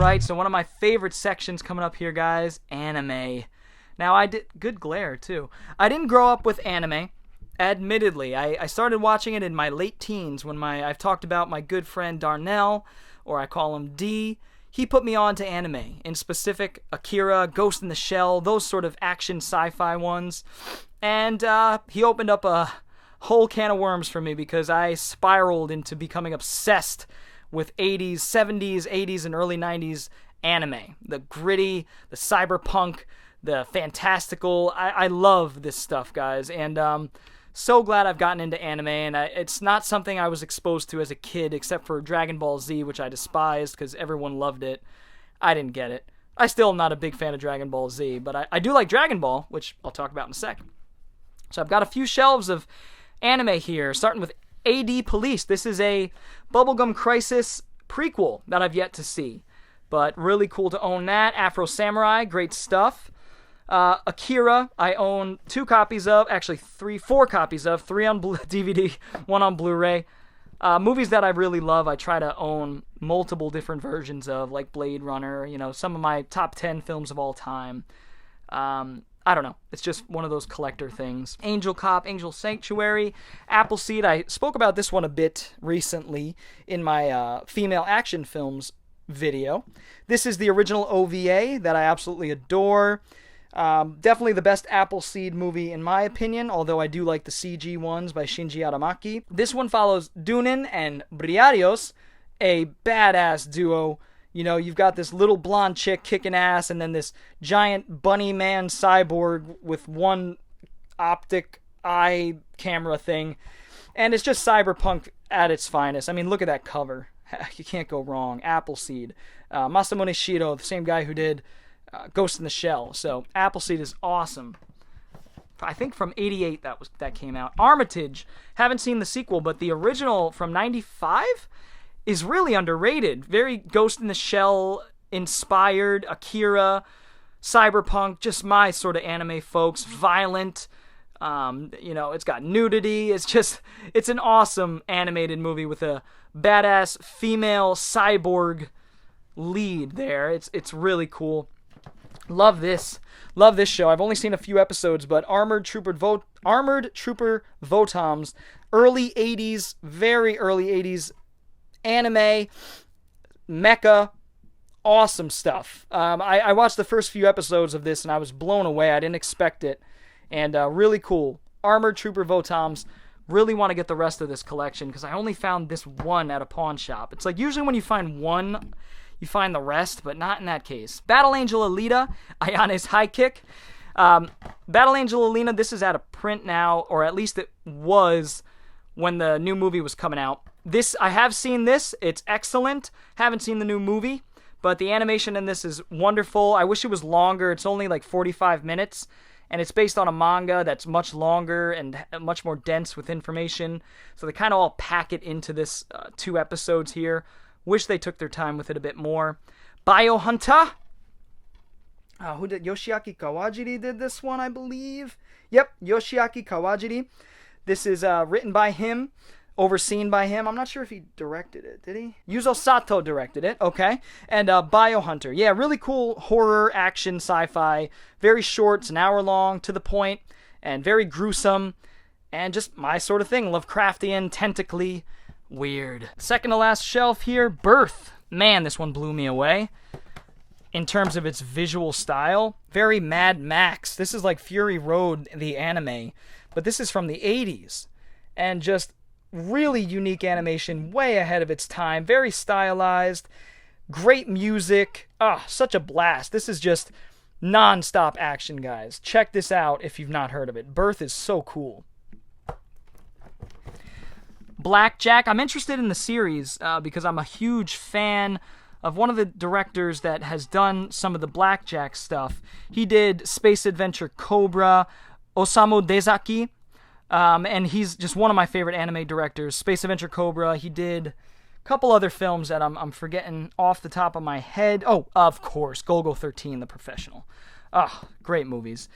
Alright, so one of my favorite sections coming up here, guys, anime. Now, good glare, too. I didn't grow up with anime, admittedly. I started watching it in my late teens when I've talked about my good friend Darnell, or I call him D. He put me on to anime, in specific Akira, Ghost in the Shell, those sort of action sci-fi ones. And he opened up a whole can of worms for me because I spiraled into becoming obsessed with 80s, 70s, 80s, and early 90s anime. The gritty, the cyberpunk, the fantastical. I love this stuff, guys. And so glad I've gotten into anime. And it's not something I was exposed to as a kid, except for Dragon Ball Z, which I despised because everyone loved it. I didn't get it. I still am not a big fan of Dragon Ball Z, but I do like Dragon Ball, which I'll talk about in a sec. So I've got a few shelves of anime here, starting with AD Police. This is a Bubblegum Crisis prequel that I've yet to see, but really cool to own that. Afro Samurai, great stuff. Akira, I own 2 copies of, actually 4 copies of, 3 on DVD, 1 on Blu-ray. Movies that I really love, I try to own multiple different versions of, like Blade Runner, some of my top 10 films of all time. I don't know. It's just one of those collector things. Angel Cop, Angel Sanctuary, Appleseed. I spoke about this one a bit recently in my female action films video. This is the original OVA that I absolutely adore. Definitely the best Appleseed movie in my opinion, although I do like the CG ones by Shinji Aramaki. This one follows Dunin and Briarios, a badass duo. You've got this little blonde chick kicking ass, and then this giant bunny man cyborg with one optic eye camera thing. And it's just cyberpunk at its finest. I mean, look at that cover. You can't go wrong. Appleseed. Masamune Shirow, the same guy who did Ghost in the Shell. So Appleseed is awesome. I think from 88 that came out. Armitage. Haven't seen the sequel, but the original from 95 is really underrated. Very Ghost in the Shell inspired. Akira, cyberpunk, just my sort of anime, folks. Violent. It's got nudity. It's an awesome animated movie with a badass female cyborg lead there. It's really cool. Love this show. I've only seen a few episodes, but Armored Trooper Votoms, early 80s, very early 80s anime, Mecha, awesome stuff. I watched the first few episodes of this and I was blown away. I didn't expect it, and really cool. Armored Trooper Votoms. Really want to get the rest of this collection because I only found this one at a pawn shop. It's like usually when you find one, you find the rest, but not in that case. Battle Angel Alita, Ayane's High Kick. Battle Angel Alita, this is out of print now, or at least it was when the new movie was coming out. I have seen this. It's excellent. Haven't seen the new movie, but the animation in this is wonderful. I wish it was longer. It's only like 45 minutes, and it's based on a manga that's much longer and much more dense with information. So they kind of all pack it into this 2 episodes here. Wish they took their time with it a bit more. Biohunter. Who did? Yoshiaki Kawajiri did this one, I believe. Yep, Yoshiaki Kawajiri. This is written by him, overseen by him. I'm not sure if he directed it. Did he? Yuzo Sato directed it. Okay. And Biohunter. Yeah, really cool horror, action, sci-fi. Very short. It's an hour long, to the point, and very gruesome. And just my sort of thing. Lovecraftian, tentacly, weird. Second to last shelf here, Birth. Man, this one blew me away. In terms of its visual style, very Mad Max. This is like Fury Road, the anime, but this is from the 80s. And just really unique animation, way ahead of its time, very stylized, great music. Such a blast. This is just non-stop action, guys. Check this out if you've not heard of it. Birth is so cool. Blackjack. I'm interested in the series because I'm a huge fan of one of the directors that has done some of the Blackjack stuff. He did Space Adventure Cobra, Osamu Dezaki, and he's just one of my favorite anime directors. Space Adventure Cobra. He did a couple other films that I'm forgetting off the top of my head. Oh, of course, Golgo 13, The Professional. Great movies.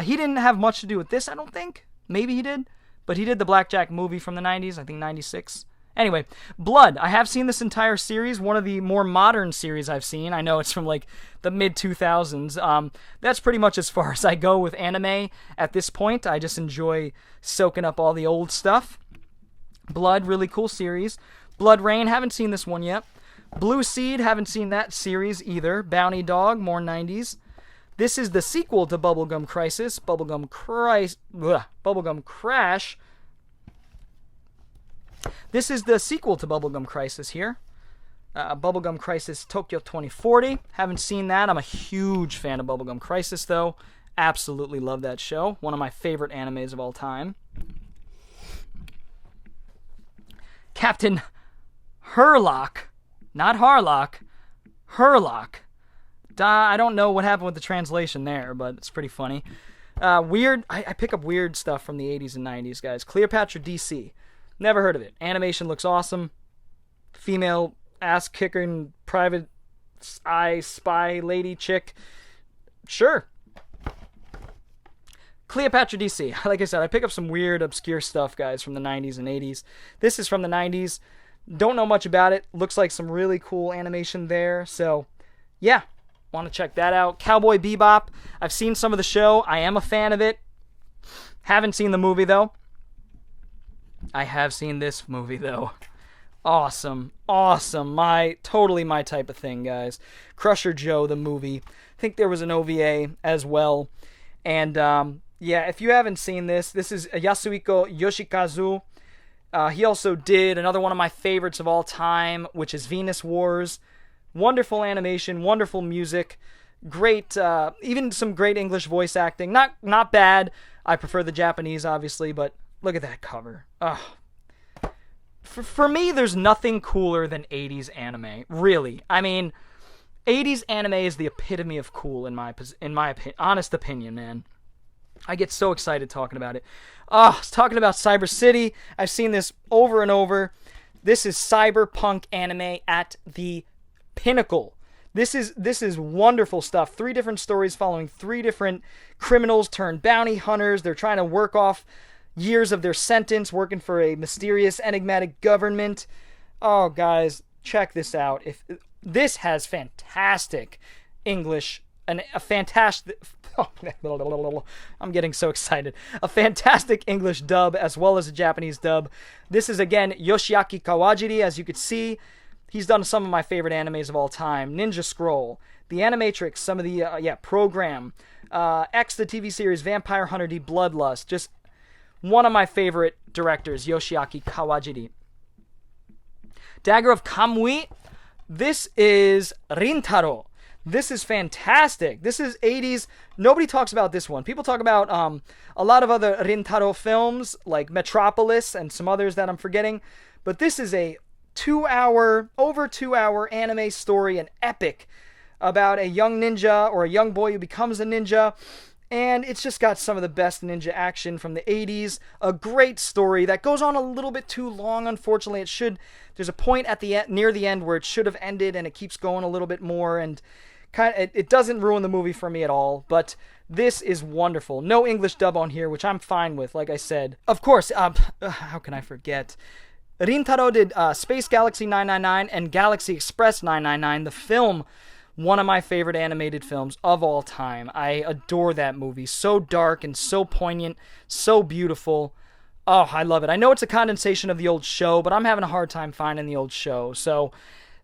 He didn't have much to do with this, I don't think. Maybe he did. But he did the Blackjack movie from the 90s, I think 96. Anyway, Blood. I have seen this entire series, one of the more modern series I've seen. I know it's from like the mid-2000s. That's pretty much as far as I go with anime at this point. I just enjoy soaking up all the old stuff. Blood, really cool series. Blood Rain, haven't seen this one yet. Blue Seed, haven't seen that series either. Bounty Dog, more 90s. This is the sequel to Bubblegum Crisis. Bubblegum Crash. This is the sequel to Bubblegum Crisis here. Bubblegum Crisis Tokyo 2040. Haven't seen that. I'm a huge fan of Bubblegum Crisis, though. Absolutely love that show. One of my favorite animes of all time. Captain Herlock. Not Harlock. Herlock. I don't know what happened with the translation there, but it's pretty funny. Weird. I pick up weird stuff from the 80s and 90s, guys. Cleopatra DC. Never heard of it. Animation looks awesome. Female ass-kicking private eye spy lady chick. Sure. Cleopatra DC. Like I said, I pick up some weird, obscure stuff, guys, from the 90s and 80s. This is from the 90s. Don't know much about it. Looks like some really cool animation there. So, yeah. Want to check that out. Cowboy Bebop. I've seen some of the show. I am a fan of it. Haven't seen the movie, though. I have seen this movie, though. Awesome. Awesome. Totally my type of thing, guys. Crusher Joe, the movie. I think there was an OVA as well. And, yeah, if you haven't seen this is Yasuhiko Yoshikazu. He also did another one of my favorites of all time, which is Venus Wars. Wonderful animation, wonderful music, great, even some great English voice acting. Not bad. I prefer the Japanese, obviously, but look at that cover. Ugh. For me, there's nothing cooler than 80s anime. Really. I mean, 80s anime is the epitome of cool in my honest opinion, man. I get so excited talking about it. Talking about Cyber City. I've seen this over and over. This is cyberpunk anime at the pinnacle. This is wonderful stuff. 3 different stories following 3 different criminals turned bounty hunters. They're trying to work off years of their sentence, working for a mysterious, enigmatic government. Oh, guys, check this out. This has fantastic English, a fantastic... I'm getting so excited. A fantastic English dub as well as a Japanese dub. This is, again, Yoshiaki Kawajiri, as you could see. He's done some of my favorite animes of all time. Ninja Scroll, The Animatrix, some of the, Program, X, the TV series, Vampire Hunter D, Bloodlust. Just one of my favorite directors, Yoshiaki Kawajiri. Dagger of Kamui. This is Rintaro. This is fantastic. This is 80s. Nobody talks about this one. People talk about a lot of other Rintaro films, like Metropolis and some others that I'm forgetting. But this is a over 2 hour anime story, an epic about a young ninja or a young boy who becomes a ninja. And it's just got some of the best ninja action from the 80s. A great story that goes on a little bit too long, unfortunately. There's a point at the end, near the end, where it should have ended, and it keeps going a little bit more, and it doesn't ruin the movie for me at all. But this is wonderful. No English dub on here, which I'm fine with, like I said. Of course, how can I forget? Rintaro did Space Galaxy 999 and Galaxy Express 999, the film. One of my favorite animated films of all time. I adore that movie. So dark and so poignant, so beautiful. Oh, I love it. I know it's a condensation of the old show, but I'm having a hard time finding the old show. So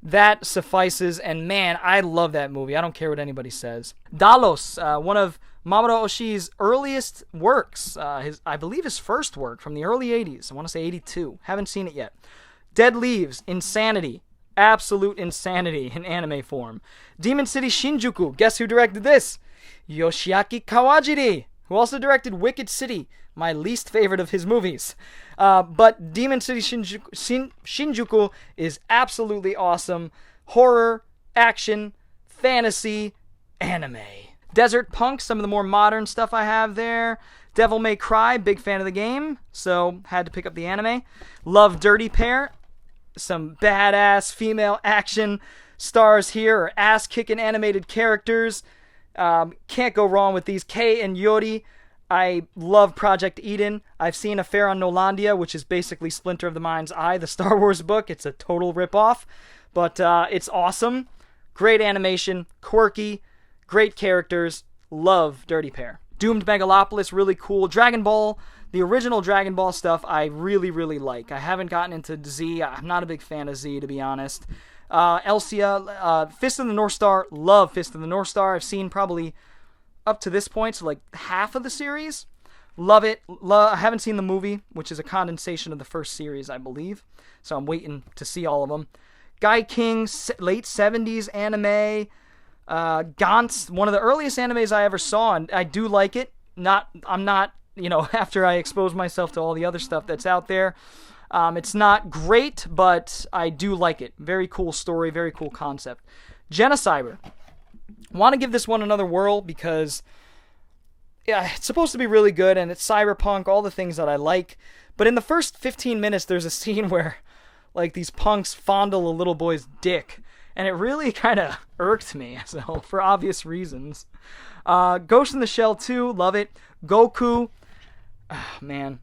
that suffices, and man, I love that movie. I don't care what anybody says. Dalos, one of Mamoru Oshii's earliest works. I believe his first work from the early 80s. I want to say 82. Haven't seen it yet. Dead Leaves, Insanity. Absolute insanity in anime form. Demon City Shinjuku. Guess who directed this? Yoshiaki Kawajiri, who also directed Wicked City, my least favorite of his movies. But Demon City Shinjuku is absolutely awesome. Horror, action, fantasy, anime. Desert Punk, some of the more modern stuff I have there. Devil May Cry, big fan of the game, so had to pick up the anime. Love Dirty Pair. Some badass female action stars here, or ass-kicking animated characters. Can't go wrong with these. Kei and Yori. I love Project Eden. I've seen Affair on Nolandia, which is basically Splinter of the Mind's Eye, the Star Wars book. It's a total ripoff, but it's awesome. Great animation, quirky, great characters. Love Dirty Pair. Doomed Megalopolis, really cool. Dragon Ball, the original Dragon Ball stuff, I really, really like. I haven't gotten into Z. I'm not a big fan of Z, to be honest. Elsia, Fist of the North Star, love Fist of the North Star. I've seen probably up to this point, so like half of the series. Love it. I haven't seen the movie, which is a condensation of the first series, I believe. So I'm waiting to see all of them. Guy King, late 70s anime. Gantz, one of the earliest animes I ever saw, and I do like it. I'm not, after I expose myself to all the other stuff that's out there. It's not great, but I do like it. Very cool story, very cool concept. Genocyber. Want to give this one another whirl because it's supposed to be really good, and it's cyberpunk, all the things that I like. But in the first 15 minutes, there's a scene where like these punks fondle a little boy's dick, and it really kind of irked me, so for obvious reasons. Ghost in the Shell 2, love it. Goku, man,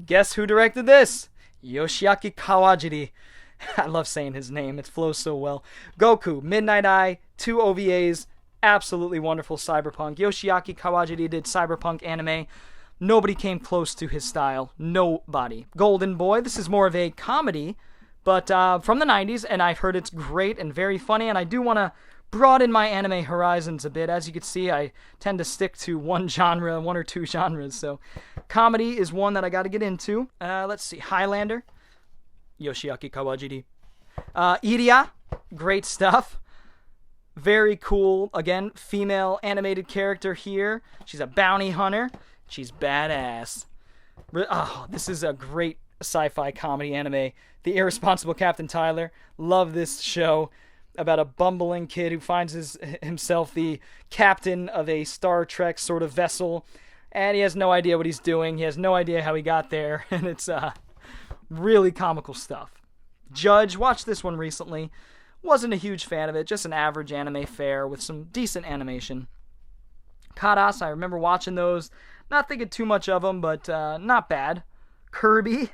guess who directed this? Yoshiaki Kawajiri. I love saying his name, it flows so well. Goku, Midnight Eye, 2 OVAs, absolutely wonderful cyberpunk. Yoshiaki Kawajiri did cyberpunk anime. Nobody came close to his style. Nobody. Golden Boy, this is more of a comedy, but from the 90s, and I've heard it's great and very funny, and I do want to broaden my anime horizons a bit. As you can see, I tend to stick to one or two genres, so comedy is one that I got to get into. Let's see, Highlander, Yoshiaki Kawajiri. Iria, great stuff. Very cool, again, female animated character here. She's a bounty hunter. She's badass. This is a great sci-fi comedy anime. The Irresponsible Captain Tyler. Love this show about a bumbling kid who finds himself the captain of a Star Trek sort of vessel, and he has no idea what he's doing. He has no idea how he got there, and it's really comical stuff. Judge, watched this one recently. Wasn't a huge fan of it, just an average anime fare with some decent animation. Karas, I remember watching those. Not thinking too much of them, but not bad. Kirby,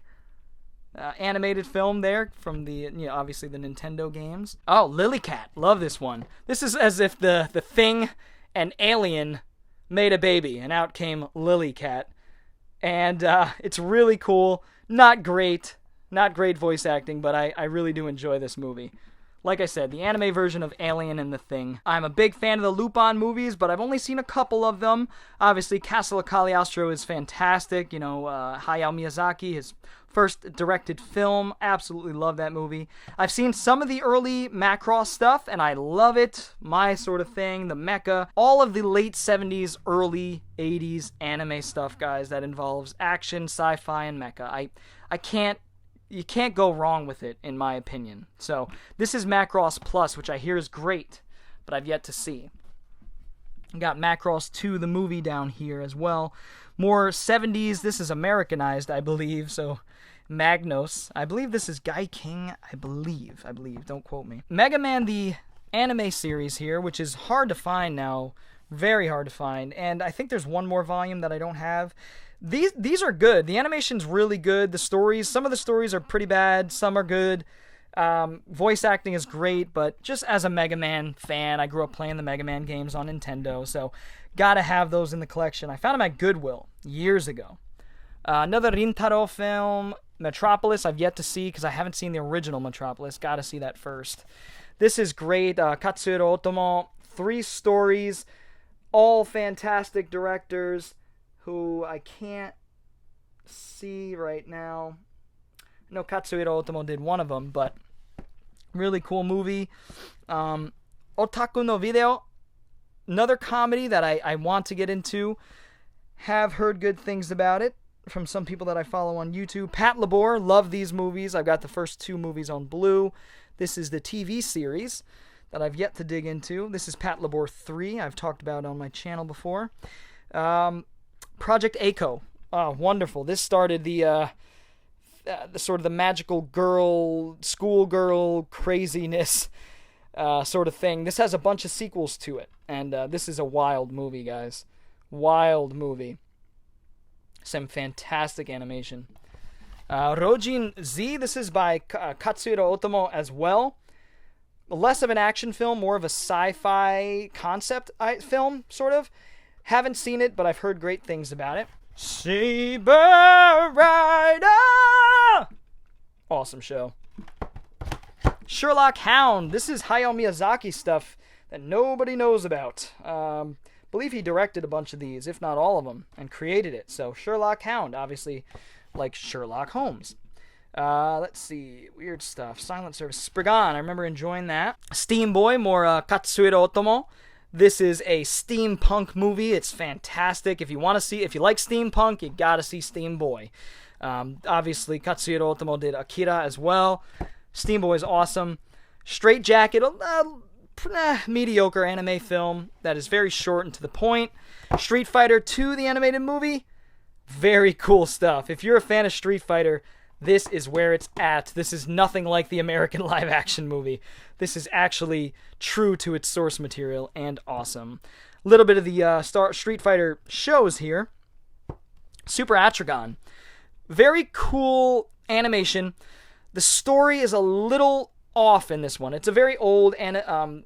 animated film there from the, obviously the Nintendo games. Oh, Lilycat, love this one. This is as if the Thing and Alien made a baby, and out came Lilycat. And it's really cool. Not great voice acting, but I really do enjoy this movie. Like I said, the anime version of Alien and the Thing. I'm a big fan of the Lupin movies, but I've only seen a couple of them. Obviously, Castle of Cagliostro is fantastic. Hayao Miyazaki, his first directed film. Absolutely love that movie. I've seen some of the early Macross stuff, and I love it. My sort of thing, the Mecha. All of the late 70s, early 80s anime stuff, guys, that involves action, sci-fi, and mecha. You can't go wrong with it, in my opinion. So, this is Macross Plus, which I hear is great, but I've yet to see. Got Macross 2, the movie, down here as well. More 70s, this is Americanized, I believe, so Magnos. I believe this is Guy King, I believe, don't quote me. Mega Man, the anime series here, which is hard to find now, very hard to find, and I think there's one more volume that I don't have. These are good. The animation's really good. The stories, some of the stories are pretty bad. Some are good. Voice acting is great, but just as a Mega Man fan, I grew up playing the Mega Man games on Nintendo, so gotta have those in the collection. I found them at Goodwill years ago. Another Rintaro film, Metropolis, I've yet to see because I haven't seen the original Metropolis. Gotta see that first. This is great. Katsuhiro Otomo, 3 stories, all fantastic directors who I can't see right now. I know Katsuhiro Otomo did one of them, but really cool movie. Otaku no Video, another comedy that I want to get into. Have heard good things about it from some people that I follow on YouTube. Pat Labor, love these movies. I've got the first 2 movies on Blue. This is the TV series that I've yet to dig into. This is Pat Labor 3, I've talked about on my channel before. Project Echo, wonderful. This started the sort of the magical girl, schoolgirl craziness sort of thing. This has a bunch of sequels to it, and this is a wild movie, guys. Wild movie. Some fantastic animation. Rojin Z, this is by Katsuhiro Otomo as well. Less of an action film, more of a sci-fi concept film, sort of. Haven't seen it, but I've heard great things about it. Saber Rider! Awesome show. Sherlock Hound. This is Hayao Miyazaki stuff that nobody knows about. Believe he directed a bunch of these, if not all of them, and created it. So Sherlock Hound, obviously, like Sherlock Holmes. Let's see, weird stuff. Silent Service. Spriggan, I remember enjoying that. Steam Boy, more Katsuhiro Otomo. This is a steampunk movie. It's fantastic. If you like steampunk, you gotta see Steam Boy. Obviously, Katsuhiro Otomo did Akira as well. Steam Boy is awesome. Straight Jacket, mediocre anime film that is very short and to the point. Street Fighter 2, the animated movie, very cool stuff. If you're a fan of Street Fighter, this is where it's at. This is nothing like the American live-action movie. This is actually true to its source material and awesome. A little bit of the Street Fighter shows here. Super Atragon. Very cool animation. The story is a little off in this one. It's a very old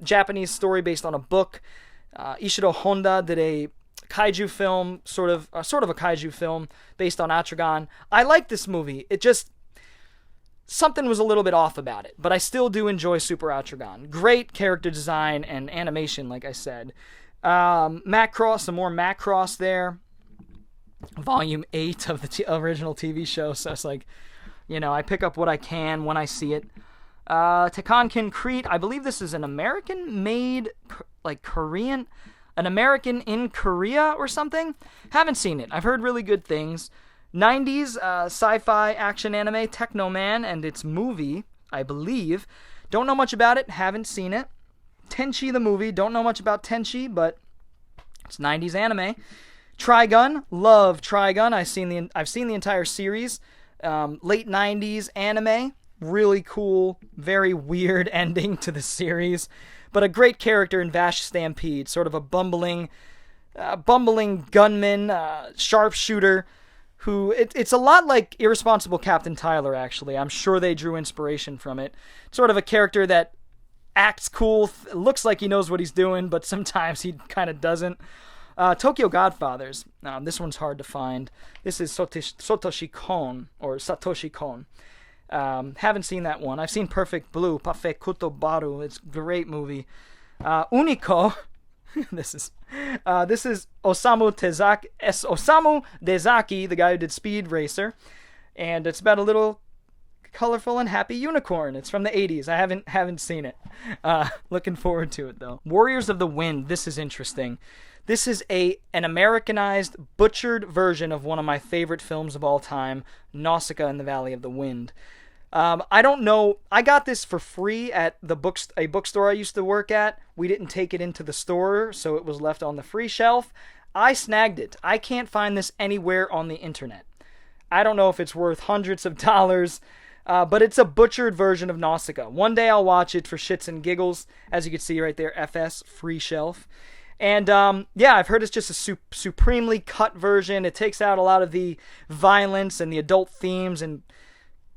Japanese story based on a book. Ishiro Honda did a kaiju film, sort of a kaiju film based on Atragon. I like this movie. It just, something was a little bit off about it, but I still do enjoy Super Atragon. Great character design and animation, like I said. Macross, some more Macross there. Volume 8 of the original TV show, so it's like, I pick up what I can when I see it. Tekken Crete, I believe this is an American-made, Korean, an American in Korea or something. Haven't seen it. I've heard really good things. 90s sci-fi action anime, Techno Man, and its movie, I believe. Don't know much about it. Haven't seen it. Tenchi the movie. Don't know much about Tenchi, but it's 90s anime. Trigun. Love Trigun. I've seen the entire series. Late 90s anime. Really cool, very weird ending to the series, but a great character in Vash Stampede, sort of a bumbling gunman, sharpshooter, who, it's a lot like Irresponsible Captain Tyler, actually. I'm sure they drew inspiration from it. Sort of a character that acts cool, looks like he knows what he's doing, but sometimes he kind of doesn't. Tokyo Godfathers. This one's hard to find. This is Satoshi Kon, or Satoshi Kon. Haven't seen that one. I've seen Perfect Blue, Parfait Kotobaru. It's a great movie. Unico. This is Osamu Dezaki, the guy who did Speed Racer, and it's about a little colorful and happy unicorn. It's from the 80s. I haven't seen it. Looking forward to it though. Warriors of the Wind. This is interesting. This is an Americanized, butchered version of one of my favorite films of all time, Nausicaa in the Valley of the Wind. I don't know. I got this for free at a bookstore I used to work at. We didn't take it into the store, so it was left on the free shelf. I snagged it. I can't find this anywhere on the internet. I don't know if it's worth hundreds of dollars, but it's a butchered version of Nausicaa. One day I'll watch it for shits and giggles. As you can see right there, FS, free shelf. And, I've heard it's just a supremely cut version. It takes out a lot of the violence and the adult themes and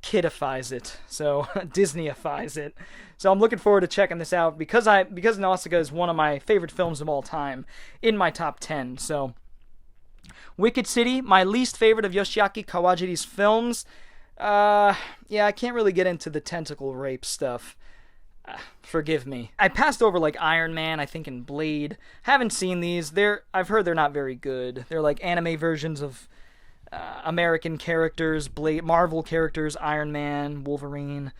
kidifies it. So, Disneyifies it. So I'm looking forward to checking this out because Nausicaa is one of my favorite films of all time, in my top 10. So, Wicked City, my least favorite of Yoshiaki Kawajiri's films. I can't really get into the tentacle rape stuff. Forgive me. I passed over like Iron Man, I think, and Blade. Haven't seen these. I've heard they're not very good. They're like anime versions of American characters, Marvel characters, Iron Man, Wolverine.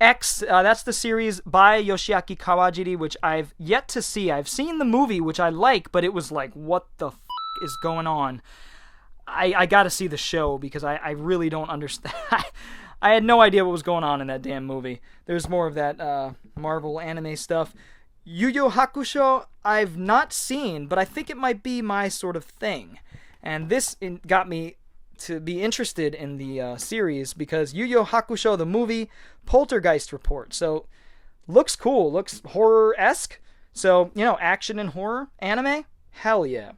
X, that's the series by Yoshiaki Kawajiri, which I've yet to see. I've seen the movie, which I like, but it was like, what the f*** is going on? I gotta see the show because I really don't understand. I had no idea what was going on in that damn movie. There's more of that Marvel anime stuff. Yu Yu Hakusho, I've not seen, but I think it might be my sort of thing. And this got me to be interested in the series because Yu Yu Hakusho, the movie, Poltergeist Report. So, looks cool. Looks horror-esque. So, action and horror anime? Hell yeah.